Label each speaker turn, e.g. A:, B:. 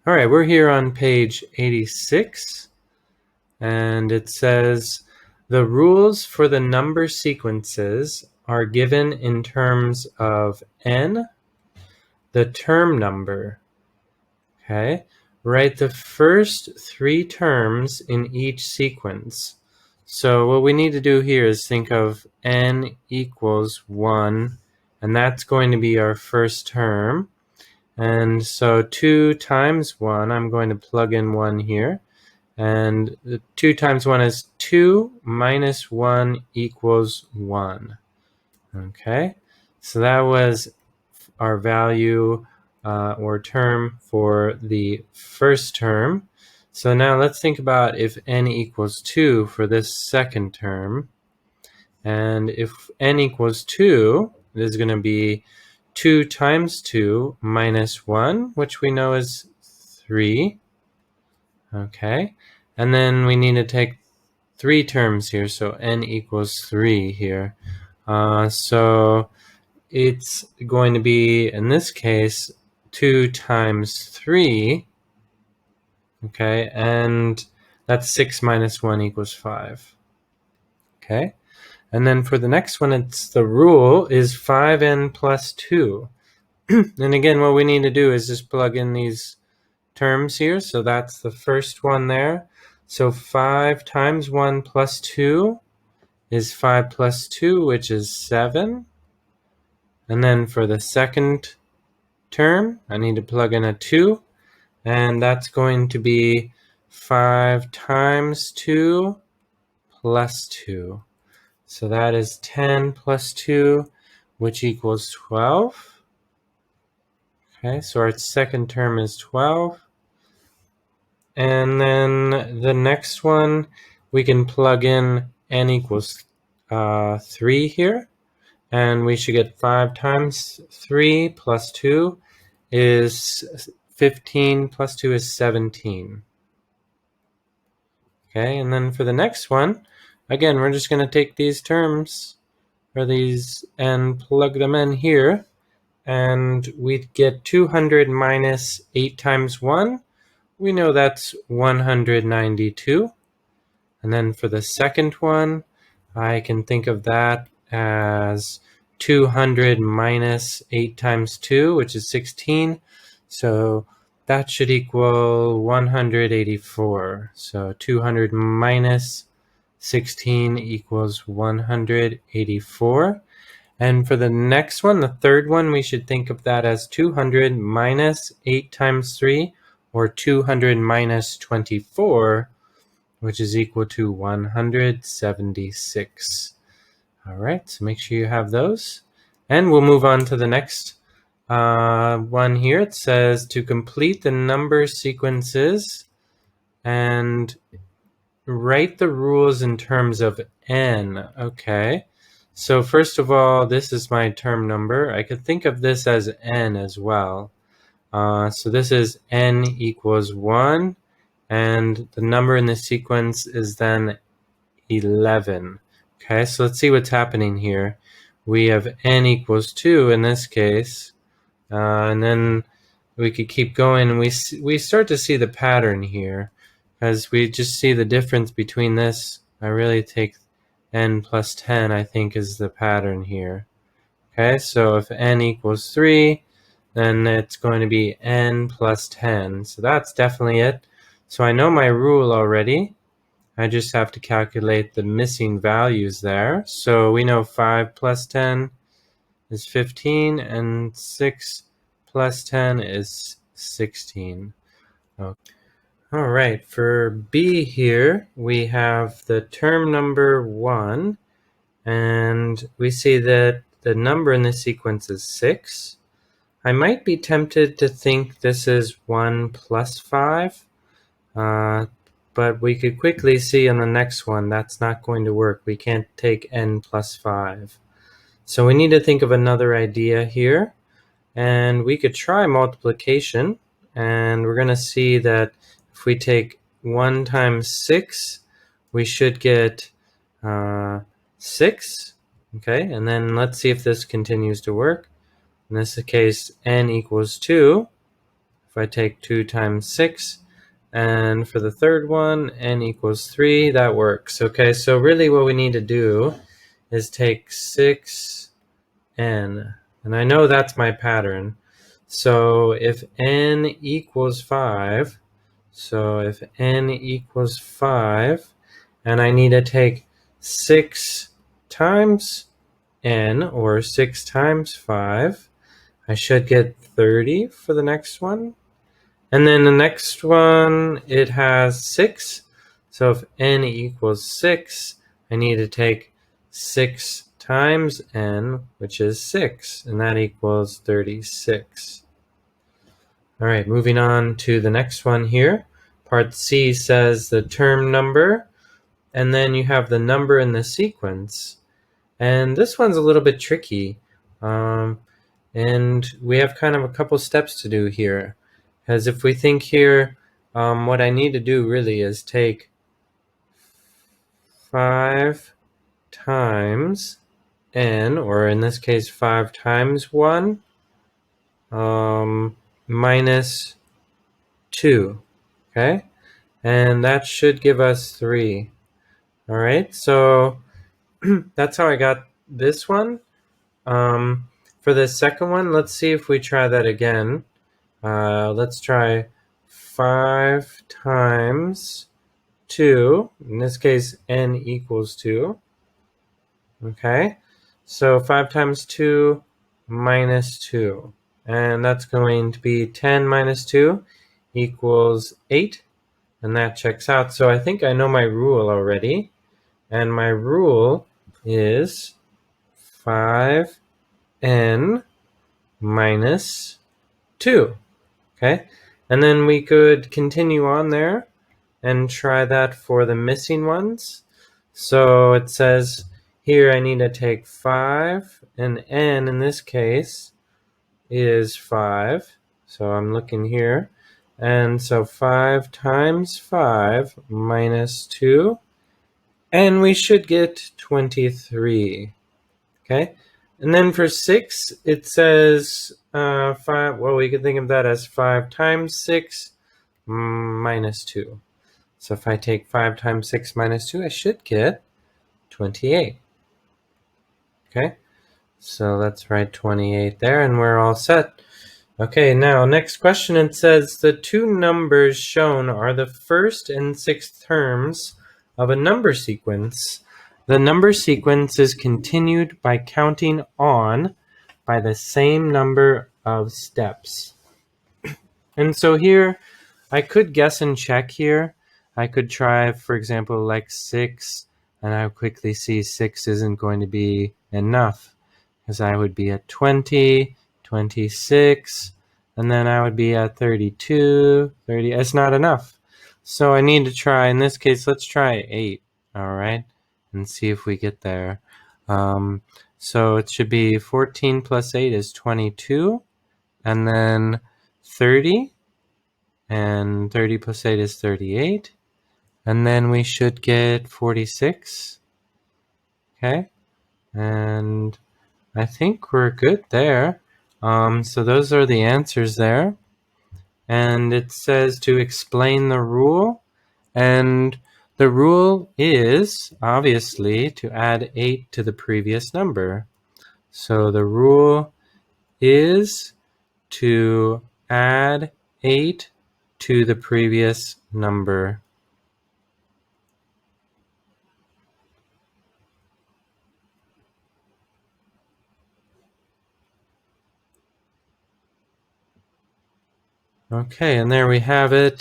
A: All right, we're here on page 86, and it says, the rules for the number sequences are given in terms of n, the term number. Okay, write the first 3 terms in each sequence. So what we need to do here is think of n equals 1, and that's going to be our first term. And so 2 times 1, I'm going to plug in 1 here. And 2 times 1 is 2, minus 1 equals 1. Okay, so that was our value or term for the first term. So now let's think about if n equals 2 for this second term. And if n equals 2, it is going to be 2 times 2 minus 1, which we know is 3. Okay, and then we need to take 3 terms here, so n equals 3 here. So it's going to be, in this case, 2 times 3. Okay, and that's 6 minus 1 equals 5. Okay, and then for the next one, it's the rule is 5n plus 2. And again, what we need to do is just plug in these terms here. So that's the first one there. So 5 times 1 plus 2 is 5 plus 2, which is 7. And then for the second term, I need to plug in a 2. And that's going to be 5 times 2 plus 2. So that is 10 plus 2, which equals 12. Okay, so our second term is 12. And then the next one, we can plug in n equals 3 here. And we should get 5 times 3 plus 2 is 15 plus 2 is 17. Okay, and then for the next one, again, we're just going to take these terms, or these, and plug them in here. And we get 200 minus 8 times 1. We know that's 192. And then for the second one, I can think of that as 200 minus 8 times 2, which is 16. So that should equal 184. So 200 minus 16 equals 184. And for the next one, the third one, we should think of that as 200 minus 8 times 3, or 200 minus 24, which is equal to 176. All right, so make sure you have those. And we'll move on to the next one here. It says to complete the number sequences and write the rules in terms of n. Okay, so first of all, this is my term number. I could think of this as n as well. So this is n equals 1. And the number in the sequence is then 11. Okay, so let's see what's happening here. We have n equals 2 in this case. And then we could keep going, and we start to see the pattern here. As we just see the difference between this, I really take n plus 10, I think, is the pattern here. Okay, so if n equals 3, then it's going to be n plus 10. So that's definitely it. So I know my rule already. I just have to calculate the missing values there. So we know 5 plus 10 is 15, and 6 plus 10 is 16. Okay. All right, for B here, we have the term number 1, and we see that the number in the sequence is 6. I might be tempted to think this is 1 plus 5, but we could quickly see on the next one that's not going to work. We can't take n plus 5. So we need to think of another idea here, and we could try multiplication, and we're going to see that if we take 1 times 6, we should get 6. Okay, and then let's see if this continues to work. In this case, n equals 2. if I take 2 times 6, and for the third one, n equals 3, that works. Okay, so really what we need to do is take 6n, and I know that's my pattern. So if n equals 5, and I need to take 6 times n, or 6 times 5, I should get 30 for the next one. And then the next one, it has 6. So if n equals 6, I need to take 6 times n, which is 6, and that equals 36. All right, moving on to the next one here. Part C says the term number, and then you have the number in the sequence. And this one's a little bit tricky. And we have kind of a couple steps to do here. Because if we think here, what I need to do really is take 5 times n, or in this case 5 times 1, minus 2. Okay? And that should give us 3. All right, so that's how I got this one. For the second one, let's see if we try that again. Let's try 5 times 2. In this case, n equals 2. Okay, so 5 times 2 minus 2. And that's going to be 10 minus 2 equals 8. And that checks out. So I think I know my rule already. And my rule is 5n minus 2. Okay, and then we could continue on there and try that for the missing ones. So it says here I need to take 5, and n in this case is 5. So I'm looking here. And so 5 times 5 minus 2, and we should get 23. Okay, and then for 6, it says 5. Well, we could think of that as 5 times 6 minus 2. So if I take 5 times 6 minus 2, I should get 28. Okay, so let's write 28 there, and we're all set. Okay, now next question, it says the two numbers shown are the first and sixth terms of a number sequence. The number sequence is continued by counting on by the same number of steps. And so here, I could guess and check here. I could try, for example, like 6, and I would quickly see 6 isn't going to be enough, because I would be at 20, 26, and then I would be at 32, 30. It's not enough. So I need to try, in this case, let's try 8, all right, and see if we get there. So it should be 14 plus 8 is 22, and then 30, and 30 plus 8 is 38, and then we should get 46. Okay, and I think we're good there. So those are the answers there. And it says to explain the rule. And the rule is, obviously, to add 8 to the previous number. So the rule is to add 8 to the previous number. Okay, and there we have it.